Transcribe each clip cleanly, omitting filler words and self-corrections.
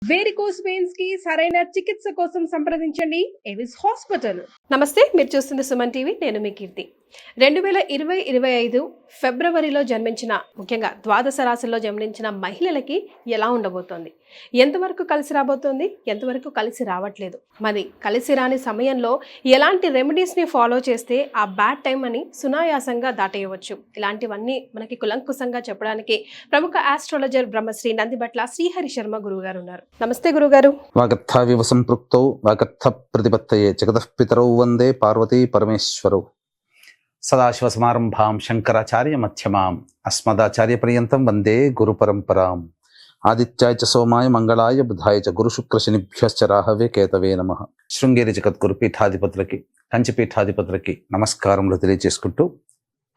Varicose veins కి సరైన చికిత్స కోసం సంప్రదించండి ఎవిస్ హాస్పిటల్. నమస్తే, మీరు చూస్తుంది సుమన్ టీవీ. నేను మీ కీర్తి. 2020-25 ఫిబ్రవరిలో జన్మించిన, ముఖ్యంగా ద్వాదశ రాశుల్లో జన్మించిన మహిళలకి ఎలా ఉండబోతోంది, ఎంతవరకు కలిసి రాబోతోంది, ఎంతవరకు కలిసి రావట్లేదు, మరి కలిసి రాని సమయంలో ఎలాంటి రెమెడీస్ని ఫాలో చేస్తే ఆ బ్యాడ్ టైం అని సునాయాసంగా దాటేయవచ్చు, ఇలాంటివన్నీ మనకి కులంకుశంగా చెప్పడానికి ప్రముఖ ఆస్ట్రాలజర్ బ్రహ్మశ్రీ నందిబట్ల శ్రీహరి శర్మ గురుగారు ఉన్నారు. నమస్తే గురుగారు. వాగర్థావివ సంపృక్తౌ వాగర్థ ప్రతిపత్తయే జగతః పితరౌ వందే పార్వతీ పరమేశ్వరౌ. సదాశివసమారంభాం శంకరాచార్య మధ్యమాం అస్మదాచార్య పర్యంతం వందే గురు పరంపరాం. ఆదిత్యాయ చ సోమాయ మంగళాయ బుధాయ చ గురు శుక్ర శనిభ్యశ్చ రాహవే కేతవే నమః. శృంగేరి జగద్గురు పీఠాధిపతులకి, కంచి పీఠాధిపతులకి నమస్కారములు తెలియజేసుకుంటూ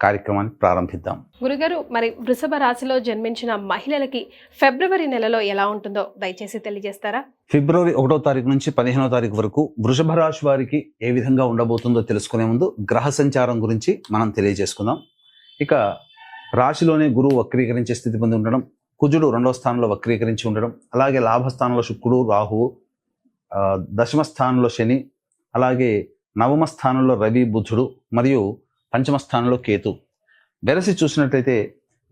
కార్యక్రమాన్ని ప్రారంభిద్దాం. గురుగారు, మరి వృషభ రాశిలో జన్మించిన మహిళలకి ఫిబ్రవరి నెలలో ఎలా ఉంటుందో దయచేసి తెలియజేస్తారా? ఫిబ్రవరి 1వ తారీఖు నుంచి 15వ తారీఖు వరకు వృషభ రాశి వారికి ఏ విధంగా ఉండబోతుందో తెలుసుకునే ముందు గ్రహ సంచారం గురించి మనం తెలియజేసుకుందాం. ఇక రాశిలోనే గురువు వక్రీకరించే స్థితి పొంది ఉండడం, కుజుడు 2వ స్థానంలో వక్రీకరించి ఉండడం, అలాగే లాభస్థానంలో శుక్రుడు, రాహువు, దశమ స్థానంలో శని, అలాగే నవమ స్థానంలో రవి, బుధుడు మరియు పంచమ స్థానంలో కేతు. వెరసి చూసినట్లయితే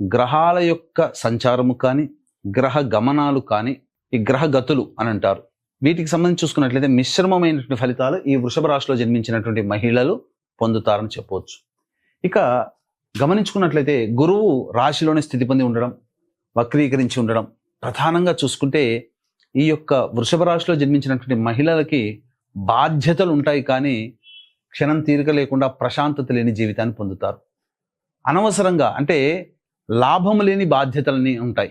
గ్రహాల యొక్క సంచారము కానీ, గ్రహ గమనాలు కానీ, ఈ గ్రహ గతులు అని అంటారు, వీటికి సంబంధించి చూసుకున్నట్లయితే మిశ్రమమైనటువంటి ఫలితాలు ఈ వృషభ రాశిలో జన్మించినటువంటి మహిళలు పొందుతారని చెప్పవచ్చు. ఇక గమనించుకున్నట్లయితే గురువు రాశిలోనే స్థితి పొంది ఉండడం, వక్రీకరించి ఉండడం, ప్రధానంగా చూసుకుంటే ఈ యొక్క వృషభ రాశిలో జన్మించినటువంటి మహిళలకి బాధ్యతలు ఉంటాయి, కానీ క్షణం తీరిక లేకుండా ప్రశాంతత లేని జీవితాన్ని పొందుతారు. అనవసరంగా, అంటే లాభం లేని బాధ్యతలన్నీ ఉంటాయి.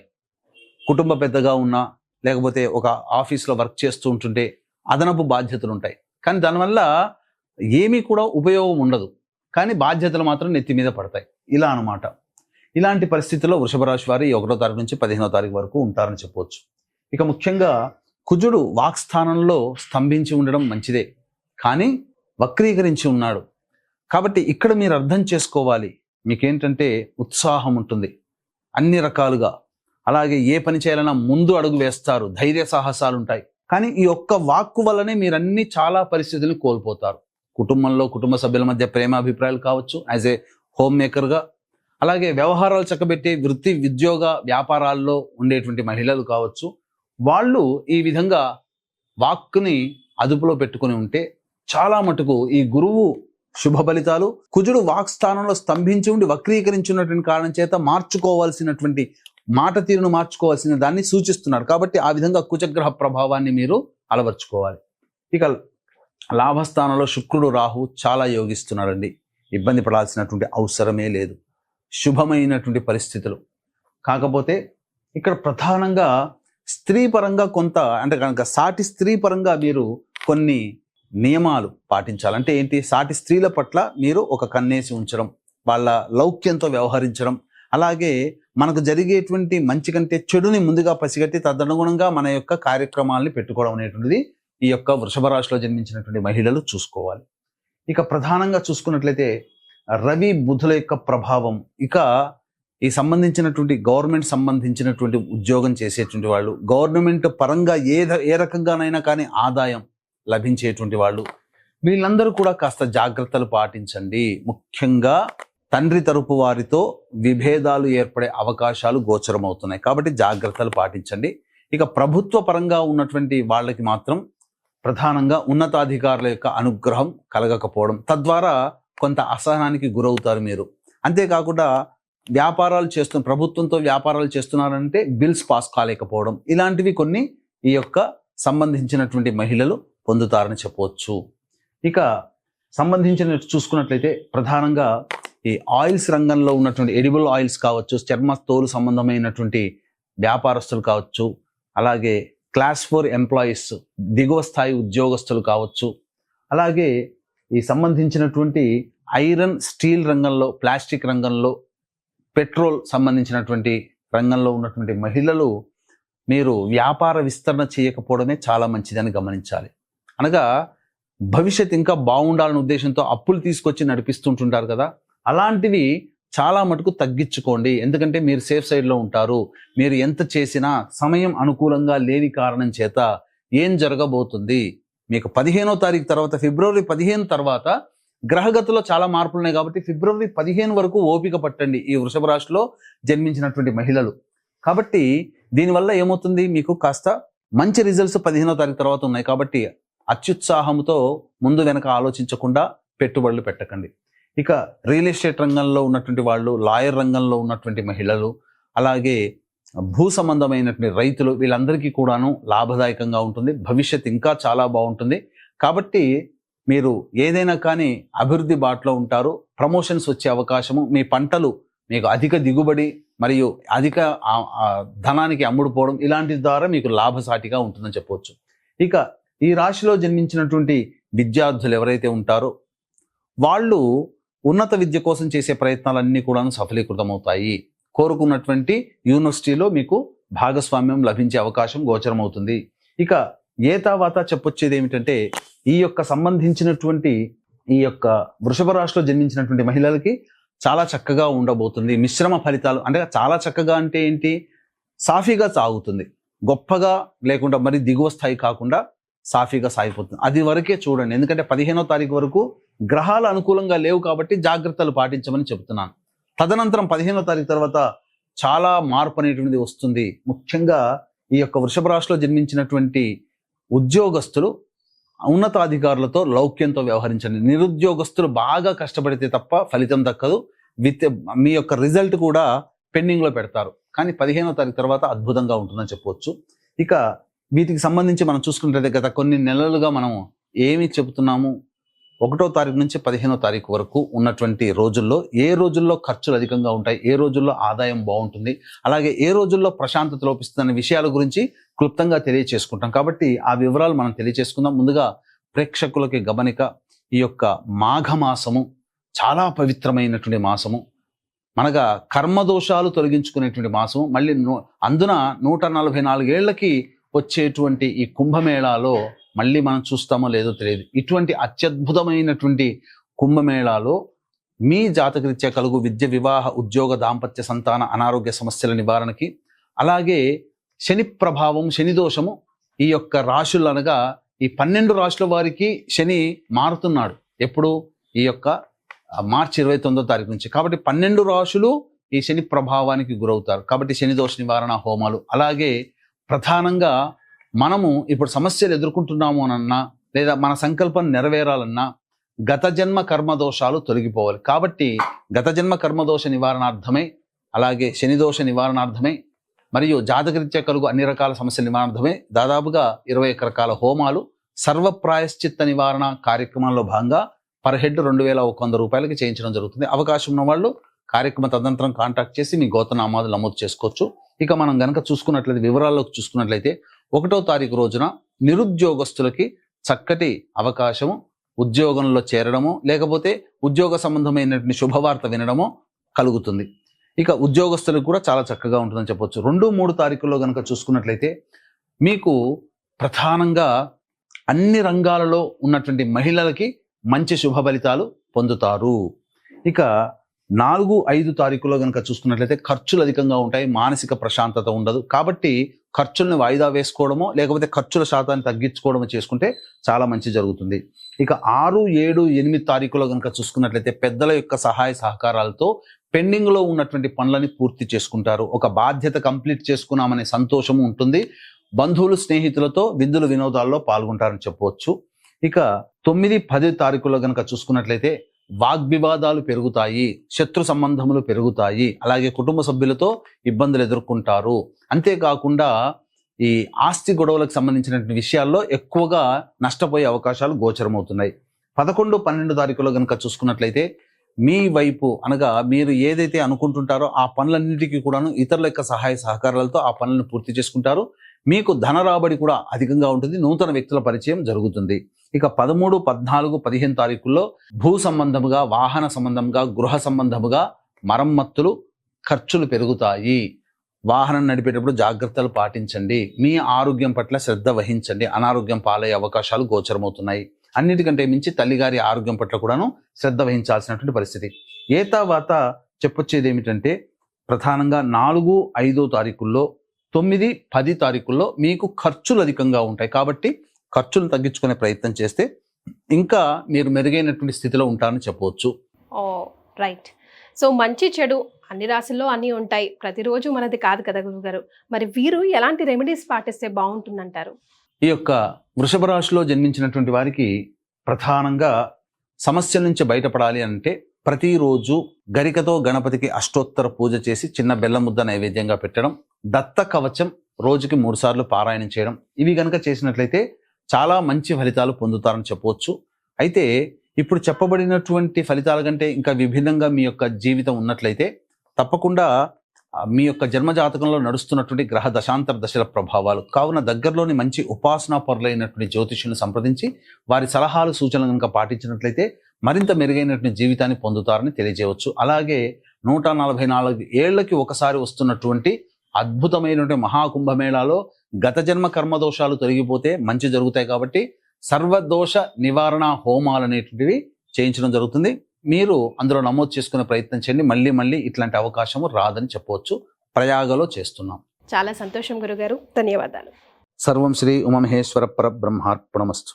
కుటుంబ పెద్దగా ఉన్నా, లేకపోతే ఒక ఆఫీస్లో వర్క్ చేస్తూ ఉంటుంటే అదనపు బాధ్యతలు ఉంటాయి, కానీ దానివల్ల ఏమీ కూడా ఉపయోగం ఉండదు, కానీ బాధ్యతలు మాత్రం నెత్తి మీద పడతాయి. ఇలా అనమాట. ఇలాంటి పరిస్థితుల్లో వృషభ రాశి వారి 1వ తారీఖు నుంచి 15వ తారీఖు వరకు ఉంటారని చెప్పవచ్చు. ఇక ముఖ్యంగా కుజుడు వాక్స్థానంలో స్తంభించి ఉండడం మంచిదే, కానీ వక్రీకరించి ఉన్నాడు. కాబట్టి ఇక్కడ మీరు అర్థం చేసుకోవాలి, మీకేంటంటే ఉత్సాహం ఉంటుంది అన్ని రకాలుగా, అలాగే ఏ పని చేయాలన్నా ముందు అడుగు వేస్తారు, ధైర్య సాహసాలు ఉంటాయి. కానీ ఈ ఒక్క వాక్కు వల్లనే మీరు చాలా పరిస్థితులను కోల్పోతారు. కుటుంబంలో కుటుంబ సభ్యుల మధ్య ప్రేమాభిప్రాయాలు కావచ్చు, యాజ్ ఏ హోమ్ మేకర్గా, అలాగే వ్యవహారాలు చక్కబెట్టి వృత్తి, ఉద్యోగ, వ్యాపారాల్లో ఉండేటువంటి మహిళలు కావచ్చు, వాళ్ళు ఈ విధంగా వాక్కుని అదుపులో పెట్టుకుని ఉంటే చాలా మటుకు ఈ గురువు శుభ ఫలితాలు, కుజుడు వాక్స్థానంలో స్తంభించి ఉండి వక్రీకరించున్నటువంటి కారణం చేత మార్చుకోవాల్సినటువంటి మాట తీరును మార్చుకోవాల్సిన దాన్ని సూచిస్తున్నాడు. కాబట్టి ఆ విధంగా కుజగ్రహ ప్రభావాన్ని మీరు అలవర్చుకోవాలి. ఇక లాభస్థానంలో శుక్రుడు, రాహు చాలా యోగిస్తున్నాడండి. ఇబ్బంది పడాల్సినటువంటి అవసరమే లేదు, శుభమైనటువంటి పరిస్థితులు. కాకపోతే ఇక్కడ ప్రధానంగా స్త్రీ పరంగా కొంత, అంటే కనుక సాటి స్త్రీ పరంగా మీరు కొన్ని నియమాలు పాటించాలంటే ఏంటి, సాటి స్త్రీల పట్ల మీరు ఒక కన్నేసి ఉంచడం, వాళ్ళ లౌక్యంతో వ్యవహరించడం, అలాగే మనకు జరిగేటువంటి మంచి కంటే చెడుని ముందుగా పసిగట్టి తదనుగుణంగా మన యొక్క కార్యక్రమాలని పెట్టుకోవడం అనేటువంటిది ఈ యొక్క వృషభ రాశిలో జన్మించినటువంటి మహిళలు చూసుకోవాలి. ఇక ప్రధానంగా చూసుకున్నట్లయితే రవి, బుధుల యొక్క ప్రభావం, ఇక ఈ సంబంధించినటువంటి గవర్నమెంట్ సంబంధించినటువంటి ఉద్యోగం చేసేటువంటి వాళ్ళు, గవర్నమెంట్ పరంగా ఏ రకంగానైనా కానీ ఆదాయం లభించేటువంటి వాళ్ళు, వీళ్ళందరూ కూడా కాస్త జాగ్రత్తలు పాటించండి. ముఖ్యంగా తండ్రి తరపు వారితో విభేదాలు ఏర్పడే అవకాశాలు గోచరమవుతున్నాయి, కాబట్టి జాగ్రత్తలు పాటించండి. ఇక ప్రభుత్వ పరంగా ఉన్నటువంటి వాళ్ళకి మాత్రం ప్రధానంగా ఉన్నతాధికారుల యొక్క అనుగ్రహం కలగకపోవడం, తద్వారా కొంత అసహనానికి గురవుతారు మీరు. అంతేకాకుండా ప్రభుత్వంతో వ్యాపారాలు చేస్తున్నారంటే బిల్స్ పాస్ కాలేకపోవడం, ఇలాంటివి కొన్ని ఈ యొక్క సంబంధించినటువంటి మహిళలు పొందుతారని చెప్పవచ్చు. ఇక సంబంధించిన చూసుకున్నట్లయితే ప్రధానంగా ఈ ఆయిల్స్ రంగంలో ఉన్నటువంటి ఎడిబుల్ ఆయిల్స్ కావచ్చు, చర్మ తోలు సంబంధమైనటువంటి వ్యాపారస్తులు కావచ్చు, అలాగే క్లాస్ 4 ఎంప్లాయీస్, దిగువ స్థాయి ఉద్యోగస్తులు కావచ్చు, అలాగే ఈ సంబంధించినటువంటి ఐరన్, స్టీల్ రంగంలో, ప్లాస్టిక్ రంగంలో, పెట్రోల్ సంబంధించినటువంటి రంగంలో ఉన్నటువంటి మహిళలు మీరు వ్యాపార విస్తరణ చేయకపోవడమే చాలా మంచిదని గమనించాలి. అనగా భవిష్యత్ ఇంకా బాగుండాలనే ఉద్దేశంతో అప్పులు తీసుకొచ్చి నడిపిస్తుంటుంటారు కదా, అలాంటివి చాలా మటుకు తగ్గించుకోండి. ఎందుకంటే మీరు సేఫ్ సైడ్లో ఉంటారు. మీరు ఎంత చేసినా సమయం అనుకూలంగా లేని కారణం చేత ఏం జరగబోతుంది, మీకు 15వ తారీఖు తర్వాత, ఫిబ్రవరి 15 తర్వాత గ్రహగతిలో చాలా మార్పులు ఉన్నాయి కాబట్టి ఫిబ్రవరి 15 వరకు ఓపిక పట్టండి ఈ వృషభ రాశిలో జన్మించినటువంటి మహిళలు. కాబట్టి దీనివల్ల ఏమవుతుంది, మీకు కాస్త మంచి రిజల్ట్స్ 15వ తారీఖు తర్వాత ఉన్నాయి. కాబట్టి అత్యుత్సాహంతో ముందు వెనక ఆలోచించకుండా పెట్టుబడులు పెట్టకండి. ఇక రియల్ ఎస్టేట్ రంగంలో ఉన్నటువంటి వాళ్ళు, లాయర్ రంగంలో ఉన్నటువంటి మహిళలు, అలాగే భూ సంబంధమైనటువంటి రైతులు, వీళ్ళందరికీ కూడాను లాభదాయకంగా ఉంటుంది. భవిష్యత్ ఇంకా చాలా బాగుంటుంది. కాబట్టి మీరు ఏదైనా కానీ అభివృద్ధి బాటలో ఉంటారు. ప్రమోషన్స్ వచ్చే అవకాశము, మీ పంటలు మీకు అధిక దిగుబడి మరియు అధిక ధనానికి అమ్ముడుపోవడం, ఇలాంటి ద్వారా మీకు లాభసాటిగా ఉంటుందని చెప్పవచ్చు. ఇక ఈ రాశిలో జన్మించినటువంటి విద్యార్థులు ఎవరైతే ఉంటారో వాళ్ళు ఉన్నత విద్య కోసం చేసే ప్రయత్నాలన్నీ కూడా సఫలీకృతమవుతాయి. కోరుకున్నటువంటి యూనివర్సిటీలో మీకు భాగస్వామ్యం లభించే అవకాశం గోచరమవుతుంది. ఇక ఏ తర్వాత చెప్పొచ్చేది ఏమిటంటే, ఈ యొక్క సంబంధించినటువంటి ఈ యొక్క వృషభ రాశిలో జన్మించినటువంటి మహిళలకి చాలా చక్కగా ఉండబోతుంది. మిశ్రమ ఫలితాలు, అంటే చాలా చక్కగా అంటే ఏంటి, సాఫీగా సాగుతుంది. గొప్పగా లేకుండా మరి దిగువ స్థాయి కాకుండా సాఫీగా సాగిపోతుంది. అది వరకే చూడండి. ఎందుకంటే 15వ తారీఖు వరకు గ్రహాలు అనుకూలంగా లేవు కాబట్టి జాగ్రత్తలు పాటించమని చెబుతున్నాను. తదనంతరం 15వ తారీఖు తర్వాత చాలా మార్పు అనేటువంటిది వస్తుంది. ముఖ్యంగా ఈ యొక్క వృషభ రాశిలో జన్మించినటువంటి ఉద్యోగస్తులు ఉన్నతాధికారులతో లౌక్యంతో వ్యవహరించండి. నిరుద్యోగస్తులు బాగా కష్టపడితే తప్ప ఫలితం దక్కదు. మీ యొక్క రిజల్ట్ కూడా పెండింగ్లో పెడతారు. కానీ 15వ తారీఖు తర్వాత అద్భుతంగా ఉంటుందని చెప్పవచ్చు. ఇక వీటికి సంబంధించి మనం చూసుకుంటే గత కొన్ని నెలలుగా మనం ఏమి చెబుతున్నాము, 1వ తారీఖు నుంచి 15వ తారీఖు వరకు ఉన్నటువంటి రోజుల్లో ఏ రోజుల్లో ఖర్చులు అధికంగా ఉంటాయి, ఏ రోజుల్లో ఆదాయం బాగుంటుంది, అలాగే ఏ రోజుల్లో ప్రశాంతత లోపిస్తుందనే విషయాల గురించి క్లుప్తంగా తెలియచేసుకుంటాం. కాబట్టి ఆ వివరాలు మనం తెలియచేసుకుందాం. ముందుగా ప్రేక్షకులకి గమనిక, ఈ యొక్క మాఘమాసము చాలా పవిత్రమైనటువంటి మాసము. మనగా కర్మదోషాలు తొలగించుకునేటువంటి మాసము. మళ్ళీ అందున 144 ఏళ్లకి వచ్చేటువంటి ఈ కుంభమేళాలో మళ్ళీ మనం చూస్తామో లేదో తెలియదు. ఇటువంటి అత్యద్భుతమైనటువంటి కుంభమేళాలో మీ జాతకరీత్యా కలుగు విద్య, వివాహ, ఉద్యోగ, దాంపత్య, సంతాన, అనారోగ్య సమస్యల నివారణకి, అలాగే శని ప్రభావం, శని దోషము ఈ యొక్క రాశులు అనగా ఈ 12 రాశుల వారికి శని మారుతున్నాడు. ఎప్పుడు, ఈ యొక్క మార్చి 29వ తారీఖు నుంచి. కాబట్టి 12 రాశులు ఈ శని ప్రభావానికి గురవుతారు. కాబట్టి శని దోష నివారణ హోమాలు, అలాగే ప్రధానంగా మనము ఇప్పుడు సమస్యలు ఎదుర్కొంటున్నాము అనన్నా, లేదా మన సంకల్పం నెరవేరాలన్నా గత జన్మ కర్మదోషాలు తొలగిపోవాలి. కాబట్టి గత జన్మ కర్మదోష నివారణార్థమై, అలాగే శనిదోష నివారణార్థమై మరియు జాతకరీత్యా కలుగు అన్ని రకాల సమస్యల నివారణార్థమై దాదాపుగా 21 రకాల హోమాలు సర్వప్రాయశ్చిత్త నివారణ కార్యక్రమంలో భాగంగా పర్ హెడ్ 2100 రూపాయలకి చేయించడం జరుగుతుంది. అవకాశం ఉన్న వాళ్ళు కార్యక్రమ తదనంతరం కాంటాక్ట్ చేసి మీ గోత్రనామాలు నమోదు చేసుకోవచ్చు. ఇక మనం గనక చూసుకున్నట్లయితే, వివరాల్లోకి చూసుకున్నట్లయితే, 1వ తారీఖు రోజున నిరుద్యోగస్తులకి చక్కటి అవకాశము, ఉద్యోగంలో చేరడమో లేకపోతే ఉద్యోగ సంబంధమైనటువంటి శుభవార్త వినడమో కలుగుతుంది. ఇక ఉద్యోగస్తులకు కూడా చాలా చక్కగా ఉంటుందని చెప్పొచ్చు. 2, 3 తారీఖుల్లో కనుక చూసుకున్నట్లయితే మీకు ప్రధానంగా అన్ని రంగాలలో ఉన్నటువంటి మహిళలకి మంచి శుభ ఫలితాలు పొందుతారు. ఇక 4, 5 తారీఖులో కనుక చూసుకున్నట్లయితే ఖర్చులు అధికంగా ఉంటాయి, మానసిక ప్రశాంతత ఉండదు. కాబట్టి ఖర్చులను వాయిదా వేసుకోవడమో లేకపోతే ఖర్చుల శాతాన్ని తగ్గించుకోవడమో చేసుకుంటే చాలా మంచి జరుగుతుంది. ఇక 6, 7, 8 తారీఖులో కనుక చూసుకున్నట్లయితే పెద్దల యొక్క సహాయ సహకారాలతో పెండింగ్లో ఉన్నటువంటి పనులని పూర్తి చేసుకుంటారు. ఒక బాధ్యత కంప్లీట్ చేసుకున్నామనే సంతోషము ఉంటుంది. బంధువులు, స్నేహితులతో విందులు, వినోదాల్లో పాల్గొంటారని చెప్పవచ్చు. ఇక 9, 10 తారీఖులో కనుక చూసుకున్నట్లయితే వాగ్వివాదాలు పెరుగుతాయి, శత్రు సంబంధములు పెరుగుతాయి, అలాగే కుటుంబ సభ్యులతో ఇబ్బందులు ఎదుర్కొంటారు. అంతేకాకుండా ఈ ఆస్తి గొడవలకు సంబంధించినటువంటి విషయాల్లో ఎక్కువగా నష్టపోయే అవకాశాలు గోచరమవుతున్నాయి. 11, 12 తారీఖులో కనుక చూసుకున్నట్లయితే మీ వైపు అనగా మీరు ఏదైతే అనుకుంటుంటారో ఆ పనులన్నిటికీ కూడాను ఇతరుల యొక్క సహాయ సహకారాలతో ఆ పనులను పూర్తి చేసుకుంటారు. మీకు ధన రాబడి కూడా అధికంగా ఉంటుంది. నూతన వ్యక్తుల పరిచయం జరుగుతుంది. ఇక 13, 14, 15 తారీఖుల్లో భూ సంబంధముగా, వాహన సంబంధముగా, గృహ సంబంధముగా మరమ్మతులు, ఖర్చులు పెరుగుతాయి. వాహనం నడిపేటప్పుడు జాగ్రత్తలు పాటించండి. మీ ఆరోగ్యం పట్ల శ్రద్ధ వహించండి. అనారోగ్యం పాలయ్యే అవకాశాలు గోచరమవుతున్నాయి. అన్నిటికంటే మించి తల్లిగారి ఆరోగ్యం పట్ల కూడాను శ్రద్ధ వహించాల్సినటువంటి పరిస్థితి. ఏ తర్వాత చెప్పొచ్చేది ఏమిటంటే ప్రధానంగా 4, 5 తారీఖుల్లో, 9, 10 తారీఖుల్లో మీకు ఖర్చులు అధికంగా ఉంటాయి. కాబట్టి ఖర్చులను తగ్గించుకునే ప్రయత్నం చేస్తే ఇంకా మీరు మెరుగైనటువంటి స్థితిలో ఉంటారని చెప్పవచ్చు. ఓ రైట్. సో మంచి చెడు అన్ని రాశుల్లో అన్నీ ఉంటాయి, ప్రతిరోజు మనది కాదు కదా గురుగారు. మరి వీరు ఎలాంటి రెమెడీస్ పాటిస్తే బాగుంటుందంటారు? ఈ యొక్క వృషభ రాశిలో జన్మించినటువంటి వారికి ప్రధానంగా సమస్యల నుంచి బయటపడాలి అంటే ప్రతిరోజు గరికతో గణపతికి అష్టోత్తర పూజ చేసి చిన్న బెల్లం ముద్ద నైవేద్యంగా పెట్టడం, దత్త కవచం రోజుకి 3 సార్లు పారాయణం చేయడం, ఇవి గనక చేసినట్లయితే చాలా మంచి ఫలితాలు పొందుతారని చెప్పవచ్చు. అయితే ఇప్పుడు చెప్పబడినటువంటి ఫలితాల కంటే ఇంకా విభిన్నంగా మీ యొక్క జీవితం ఉన్నట్లయితే తప్పకుండా మీ యొక్క జన్మజాతకంలో నడుస్తున్నటువంటి గ్రహ దశాంతర దశల ప్రభావాలు కావున దగ్గరలోని మంచి ఉపాసనా పరులైనటువంటి జ్యోతిష్యులను సంప్రదించి వారి సలహాలు సూచనలు కనుక పాటించినట్లయితే మరింత మెరుగైనటువంటి జీవితాన్ని పొందుతారని తెలియజేయవచ్చు. అలాగే 144 ఏళ్లకి ఒకసారి వస్తున్నటువంటి అద్భుతమైనటువంటి మహాకుంభమేళాలో గత జన్మ కర్మదోషాలు తొలగిపోతే మంచి జరుగుతాయి. కాబట్టి సర్వదోష నివారణ హోమాలు అనేటువంటివి చేయించడం జరుగుతుంది. మీరు అందులో నమోదు చేసుకునే ప్రయత్నం చేయండి. మళ్ళీ ఇట్లాంటి అవకాశము రాదని చెప్పవచ్చు. ప్రయాగలో చేస్తున్నాం. చాలా సంతోషం గురుగారు, ధన్యవాదాలు. సర్వం శ్రీ ఉమామహేశ్వర పరబ్రహ్మార్పణమస్తు.